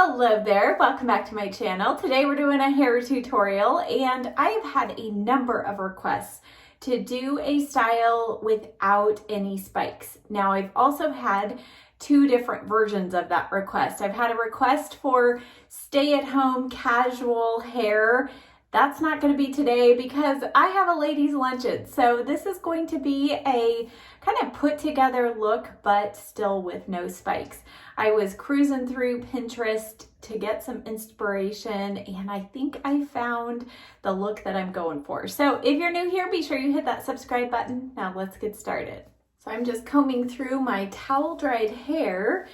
Hello there, welcome back to my channel. Today we're doing a hair tutorial and I've had a number of requests to do a style without any spikes. Now I've also had two different versions of that request. I've had a request for stay-at-home casual hair. That's not going to be today because I have a ladies' luncheon. So this is going to be a kind of put together look, but still with no spikes. I was cruising through Pinterest to get some inspiration and I think I found the look that I'm going for. So if you're new here, be sure you hit that subscribe button. Now let's get started. So I'm just combing through my towel dried hair.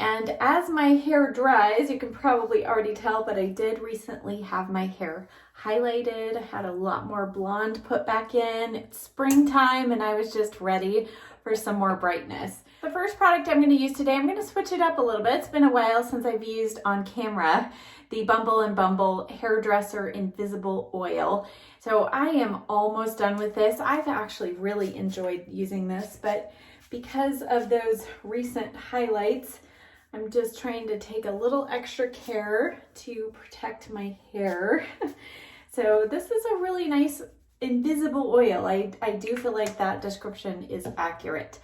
And as my hair dries, you can probably already tell, but I did recently have my hair highlighted. I had a lot more blonde put back in. It's springtime and I was just ready for some more brightness. The first product I'm going to use today, I'm going to switch it up a little bit. It's been a while since I've used on camera the Bumble and Bumble Hairdresser Invisible Oil. So I am almost done with this. I've actually really enjoyed using this, but because of those recent highlights, I'm just trying to take a little extra care to protect my hair. So this is a really nice invisible oil. I do feel like that description is accurate.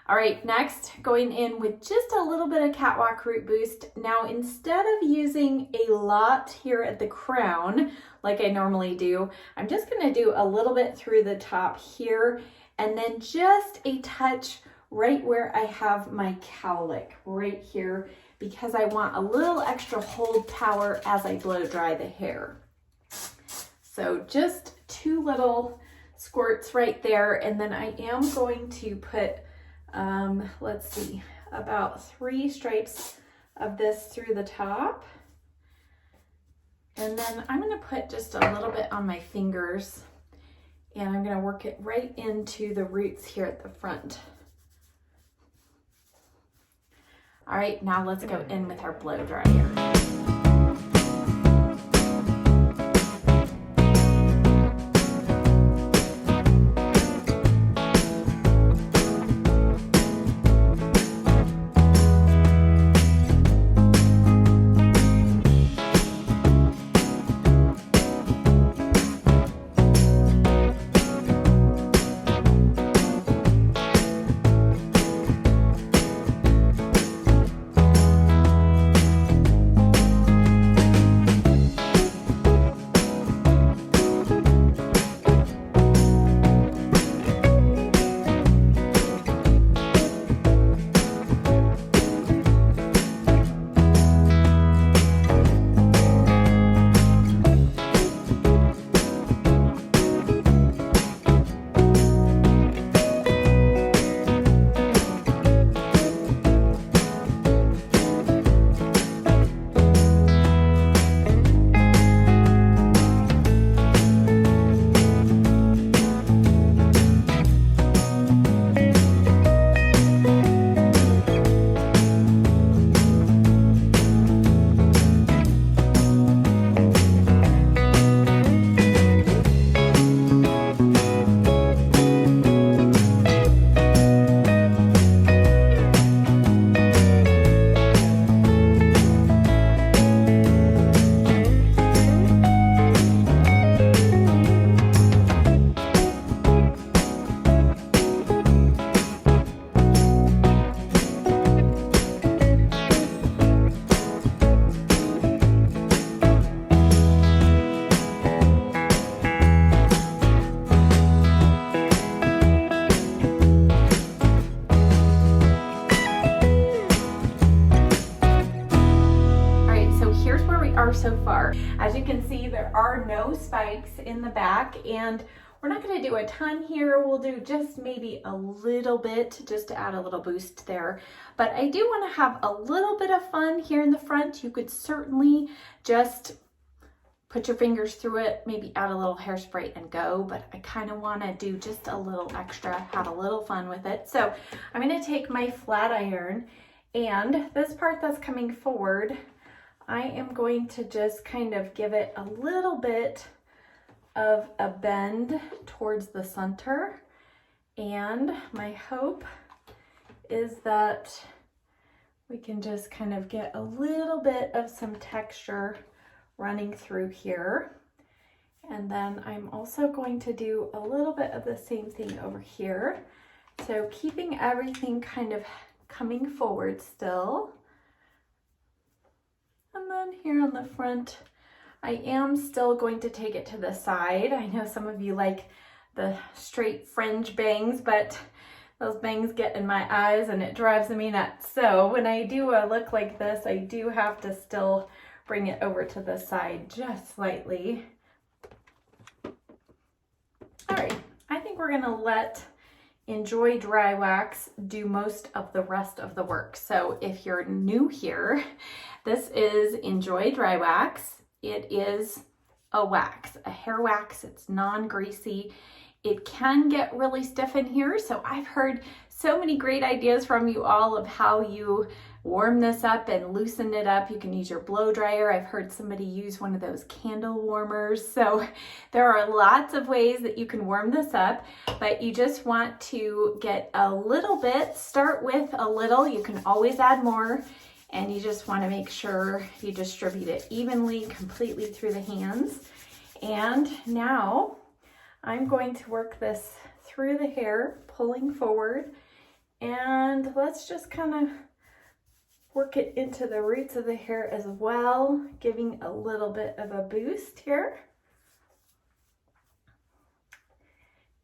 All right, next, going in with just a little bit of Catwalk Root Boost. Now, instead of using a lot here at the crown, like I normally do, I'm just gonna do a little bit through the top here, and then just a touch right where I have my cowlick, right here, because I want a little extra hold power as I blow dry the hair. So just two little squirts right there, and then I am going to put let's see, about 3 stripes of this through the top. And then I'm going to put just a little bit on my fingers and I'm going to work it right into the roots here at the front. All right, now let's go in with our blow dryer. So far. As you can see, there are no spikes in the back and we're not going to do a ton here. We'll do just maybe a little bit just to add a little boost there. But I do want to have a little bit of fun here in the front. You could certainly just put your fingers through it, maybe add a little hairspray and go, but I kind of want to do just a little extra, have a little fun with it. So I'm going to take my flat iron and this part that's coming forward, I am going to just kind of give it a little bit of a bend towards the center. And my hope is that we can just kind of get a little bit of some texture running through here. And then I'm also going to do a little bit of the same thing over here. So keeping everything kind of coming forward still. And then here on the front, I am still going to take it to the side. I know some of you like the straight fringe bangs, but those bangs get in my eyes and it drives me nuts. So when I do a look like this, I do have to still bring it over to the side just slightly. All right, I think we're gonna let Enjoy Dry Wax do most of the rest of the work. So if you're new here, this is Enjoy Dry Wax. It is a wax, a hair wax. It's non-greasy. It can get really stiff in here. So I've heard so many great ideas from you all of how you warm this up and loosen it up. You can use your blow dryer. I've heard somebody use one of those candle warmers. So there are lots of ways that you can warm this up, but you just want to get a little bit, start with a little. You can always add more, and you just want to make sure you distribute it evenly, completely through the hands. And now I'm going to work this through the hair, pulling forward, and let's just kind of work it into the roots of the hair as well, giving a little bit of a boost here.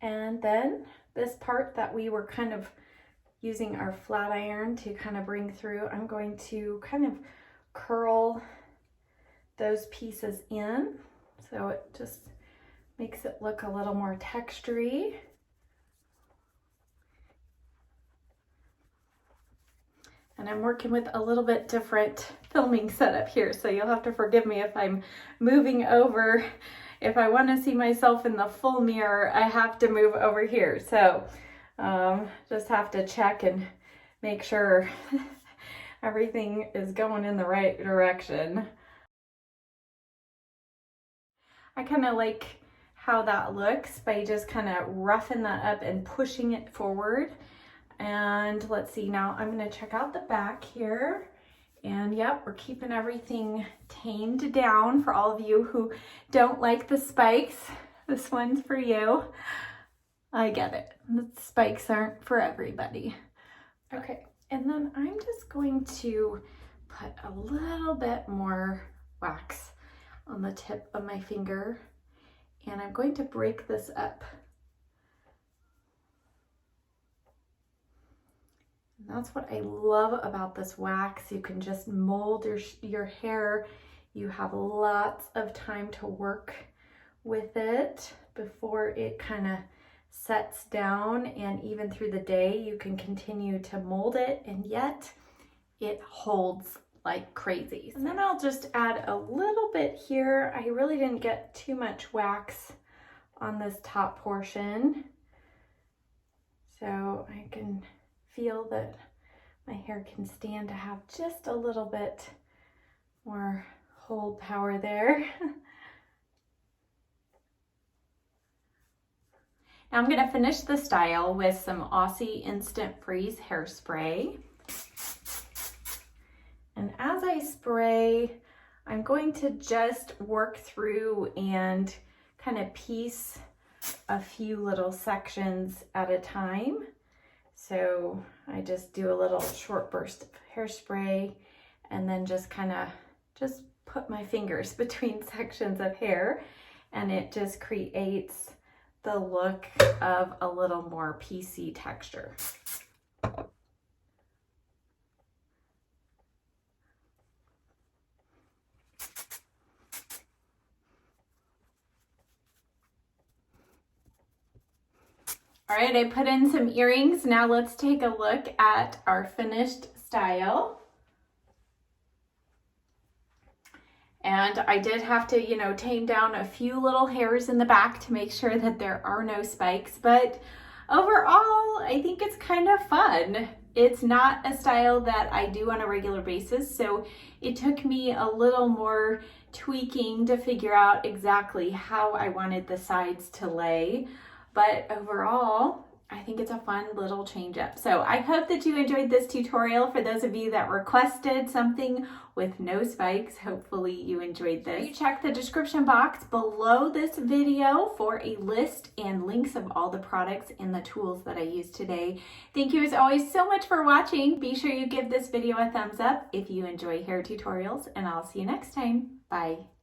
And then this part that we were kind of using our flat iron to kind of bring through, I'm going to kind of curl those pieces in, so it just makes it look a little more textury. And I'm working with a little bit different filming setup here, so you'll have to forgive me if I'm moving over. If I want to see myself in the full mirror, I have to move over here. So just have to check and make sure everything is going in the right direction. I kind of like how that looks by just kind of roughing that up and pushing it forward. And let's see, now I'm going to check out the back here. And yep, we're keeping everything tamed down for all of you who don't like the spikes. This one's for you. I get it. The spikes aren't for everybody. Okay, and then I'm just going to put a little bit more wax on the tip of my finger. And I'm going to break this up. And that's what I love about this wax. You can just mold your hair. You have lots of time to work with it before it kind of sets down, and even through the day you can continue to mold it, and yet it holds like crazy. And then I'll just add a little bit here. I really didn't get too much wax on this top portion, so I can feel that my hair can stand to have just a little bit more hold power there. Now I'm going to finish the style with some Aussie Instant Freeze hairspray. And as I spray, I'm going to just work through and kind of piece a few little sections at a time. So I just do a little short burst of hairspray and then just kind of just put my fingers between sections of hair, and it just creates the look of a little more piecey texture. All right, I put in some earrings. Now let's take a look at our finished style. And I did have to, you know, tame down a few little hairs in the back to make sure that there are no spikes. But overall, I think it's kind of fun. It's not a style that I do on a regular basis, so it took me a little more tweaking to figure out exactly how I wanted the sides to lay. But overall, I think it's a fun little change up. So I hope that you enjoyed this tutorial. For those of you that requested something with no spikes, hopefully you enjoyed this. You check the description box below this video for a list and links of all the products and the tools that I used today. Thank you as always so much for watching. Be sure you give this video a thumbs up if you enjoy hair tutorials, and I'll see you next time. Bye.